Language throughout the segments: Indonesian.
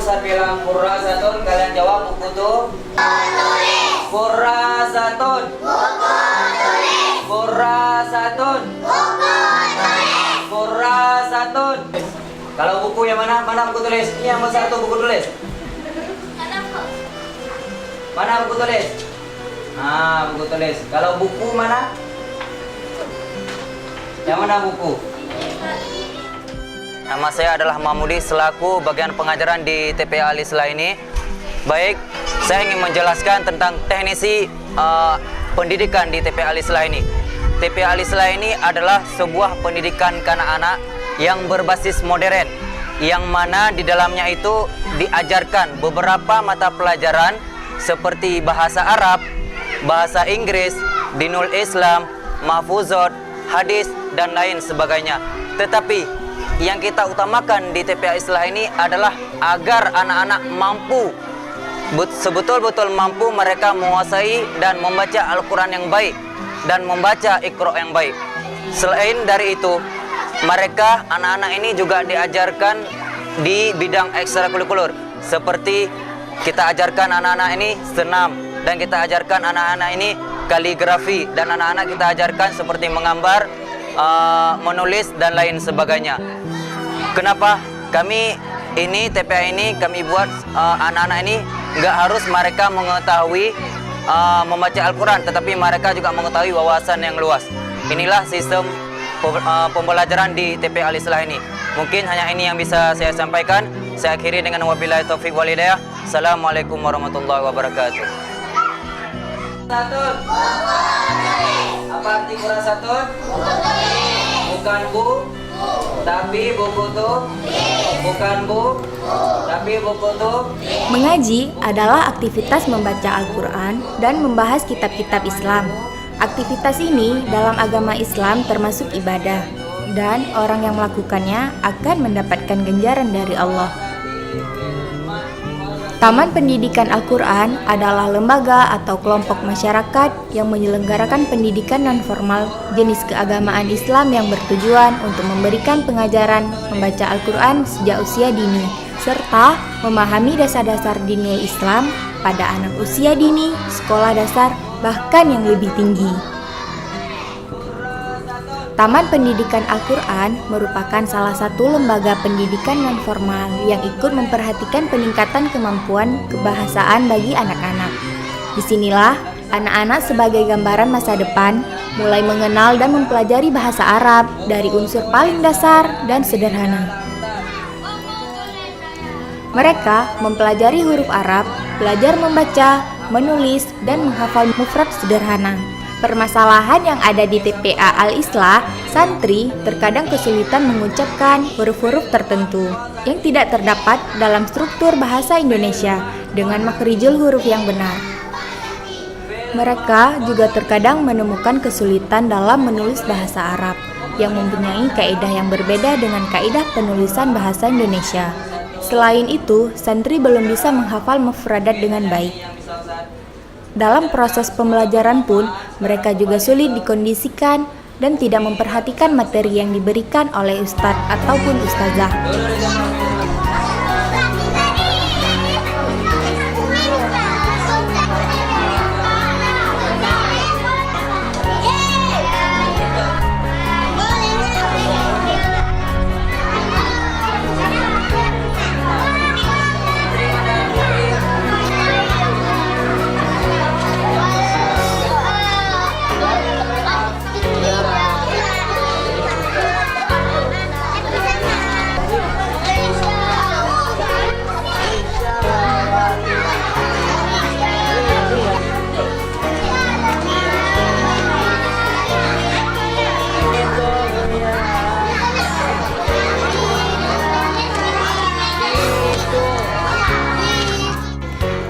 saya bilang kurasatun, kalian jawab buku tuh. Kurasatun. Kurasatun. Kurasatun. Kalau buku yang mana? Mana buku tulis? Ini yang satu buku tulis. Mana buku tulis? Nah, buku tulis. Kalau buku mana? Yang mana buku? Nama saya adalah Mahmudi selaku bagian pengajaran di TPA Al-Islah ini. Baik, saya ingin menjelaskan tentang teknisi pendidikan di TPA Al-Islah ini. TPA Al-Islah ini adalah sebuah pendidikan kanak-anak yang berbasis modern, yang mana di dalamnya itu diajarkan beberapa mata pelajaran seperti bahasa Arab, bahasa Inggris, dinul Islam, mahfuzat, hadis, dan lain sebagainya. Tetapi yang kita utamakan di TPA Islah ini adalah agar anak-anak mampu, sebetul-betul mampu mereka menguasai dan membaca Al-Quran yang baik dan membaca Iqra yang baik. Selain dari itu, mereka anak-anak ini juga diajarkan di bidang ekstrakurikuler, seperti kita ajarkan anak-anak ini senam, dan kita ajarkan anak-anak ini kaligrafi, dan anak-anak kita ajarkan seperti menggambar, menulis, dan lain sebagainya. Kenapa kami ini TPA ini kami buat anak-anak ini nggak harus mereka mengetahui membaca Al-Quran, tetapi mereka juga mengetahui wawasan yang luas. Inilah sistem pembelajaran di TPA Al-Islah ini. Mungkin hanya ini yang bisa saya sampaikan. Saya akhiri dengan wabillahi taufiq wal hidayah. Assalamualaikum warahmatullahi wabarakatuh. Kurasatun. Apa arti kurasatun? Bukan bu, tapi buku tuh. Bukan bu, tapi buku tuh. Mengaji adalah aktivitas membaca Al-Quran dan membahas kitab-kitab Islam. Aktivitas ini dalam agama Islam termasuk ibadah, dan orang yang melakukannya akan mendapatkan ganjaran dari Allah. Taman Pendidikan Al-Quran adalah lembaga atau kelompok masyarakat yang menyelenggarakan pendidikan non-formal jenis keagamaan Islam yang bertujuan untuk memberikan pengajaran membaca Al-Quran sejak usia dini, serta memahami dasar-dasar dinul Islam pada anak usia dini, sekolah dasar, bahkan yang lebih tinggi. Taman Pendidikan Al-Quran merupakan salah satu lembaga pendidikan non-formal yang ikut memperhatikan peningkatan kemampuan kebahasaan bagi anak-anak. Disinilah anak-anak sebagai gambaran masa depan mulai mengenal dan mempelajari bahasa Arab dari unsur paling dasar dan sederhana. Mereka mempelajari huruf Arab, belajar membaca, menulis, dan menghafal mufrad sederhana. Permasalahan yang ada di TPA Al-Islah, santri terkadang kesulitan mengucapkan huruf-huruf tertentu yang tidak terdapat dalam struktur bahasa Indonesia dengan makrijul huruf yang benar. Mereka juga terkadang menemukan kesulitan dalam menulis bahasa Arab yang mempunyai kaidah yang berbeda dengan kaidah penulisan bahasa Indonesia. Selain itu, santri belum bisa menghafal mufradat dengan baik. Dalam proses pembelajaran pun, mereka juga sulit dikondisikan dan tidak memperhatikan materi yang diberikan oleh ustadz ataupun ustazah.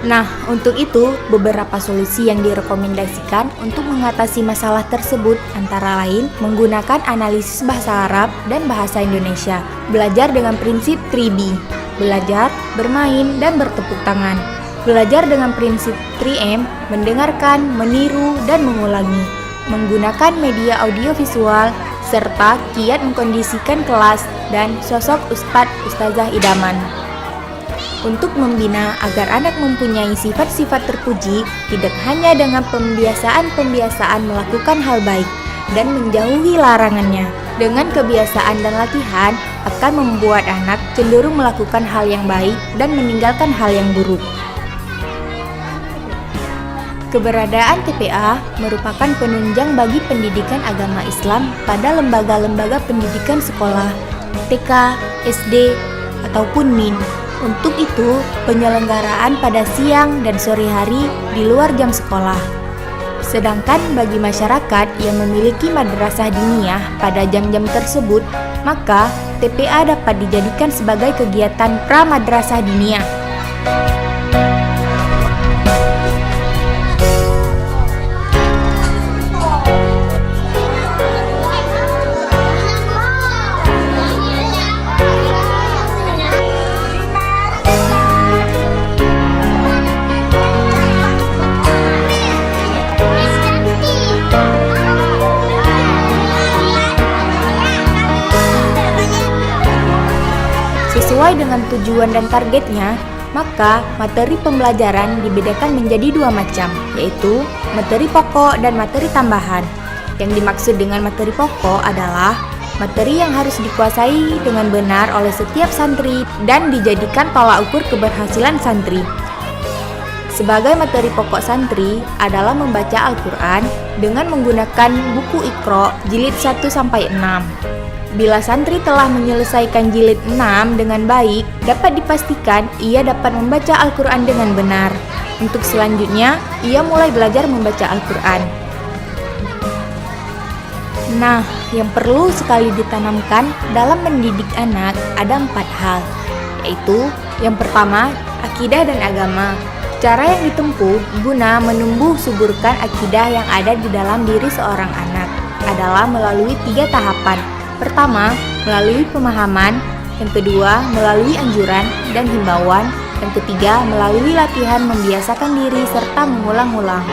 Nah, untuk itu, beberapa solusi yang direkomendasikan untuk mengatasi masalah tersebut antara lain menggunakan analisis bahasa Arab dan bahasa Indonesia, belajar dengan prinsip 3B, belajar, bermain, dan bertepuk tangan, belajar dengan prinsip 3M, mendengarkan, meniru, dan mengulangi, menggunakan media audiovisual, serta kiat mengkondisikan kelas dan sosok ustadz ustazah idaman. untuk membina agar anak mempunyai sifat-sifat terpuji, tidak hanya dengan pembiasaan-pembiasaan melakukan hal baik dan menjauhi larangannya. Dengan kebiasaan dan latihan akan membuat anak cenderung melakukan hal yang baik dan meninggalkan hal yang buruk. Keberadaan TPA merupakan penunjang bagi pendidikan agama Islam pada lembaga-lembaga pendidikan sekolah, TK, SD, ataupun MIN. Untuk itu, penyelenggaraan pada siang dan sore hari di luar jam sekolah. Sedangkan bagi masyarakat yang memiliki madrasah diniyah pada jam-jam tersebut, maka TPA dapat dijadikan sebagai kegiatan pra-madrasah diniyah. Sesuai dengan tujuan dan targetnya, maka materi pembelajaran dibedakan menjadi dua macam, yaitu materi pokok dan materi tambahan. Yang dimaksud dengan materi pokok adalah materi yang harus dikuasai dengan benar oleh setiap santri dan dijadikan tolak ukur keberhasilan santri. Sebagai materi pokok santri adalah membaca Al-Quran dengan menggunakan buku Iqra jilid 1-6. Bila santri telah menyelesaikan jilid 6 dengan baik, dapat dipastikan ia dapat membaca Al-Quran dengan benar. Untuk selanjutnya, ia mulai belajar membaca Al-Quran. Nah, yang perlu sekali ditanamkan dalam mendidik anak ada 4 hal, yaitu yang pertama, akidah dan agama. Cara yang ditempuh guna menumbuh suburkan akidah yang ada di dalam diri seorang anak adalah melalui 3 tahapan. Pertama, melalui pemahaman, yang kedua, melalui anjuran dan himbauan, yang ketiga, melalui latihan membiasakan diri serta mengulang-ulang.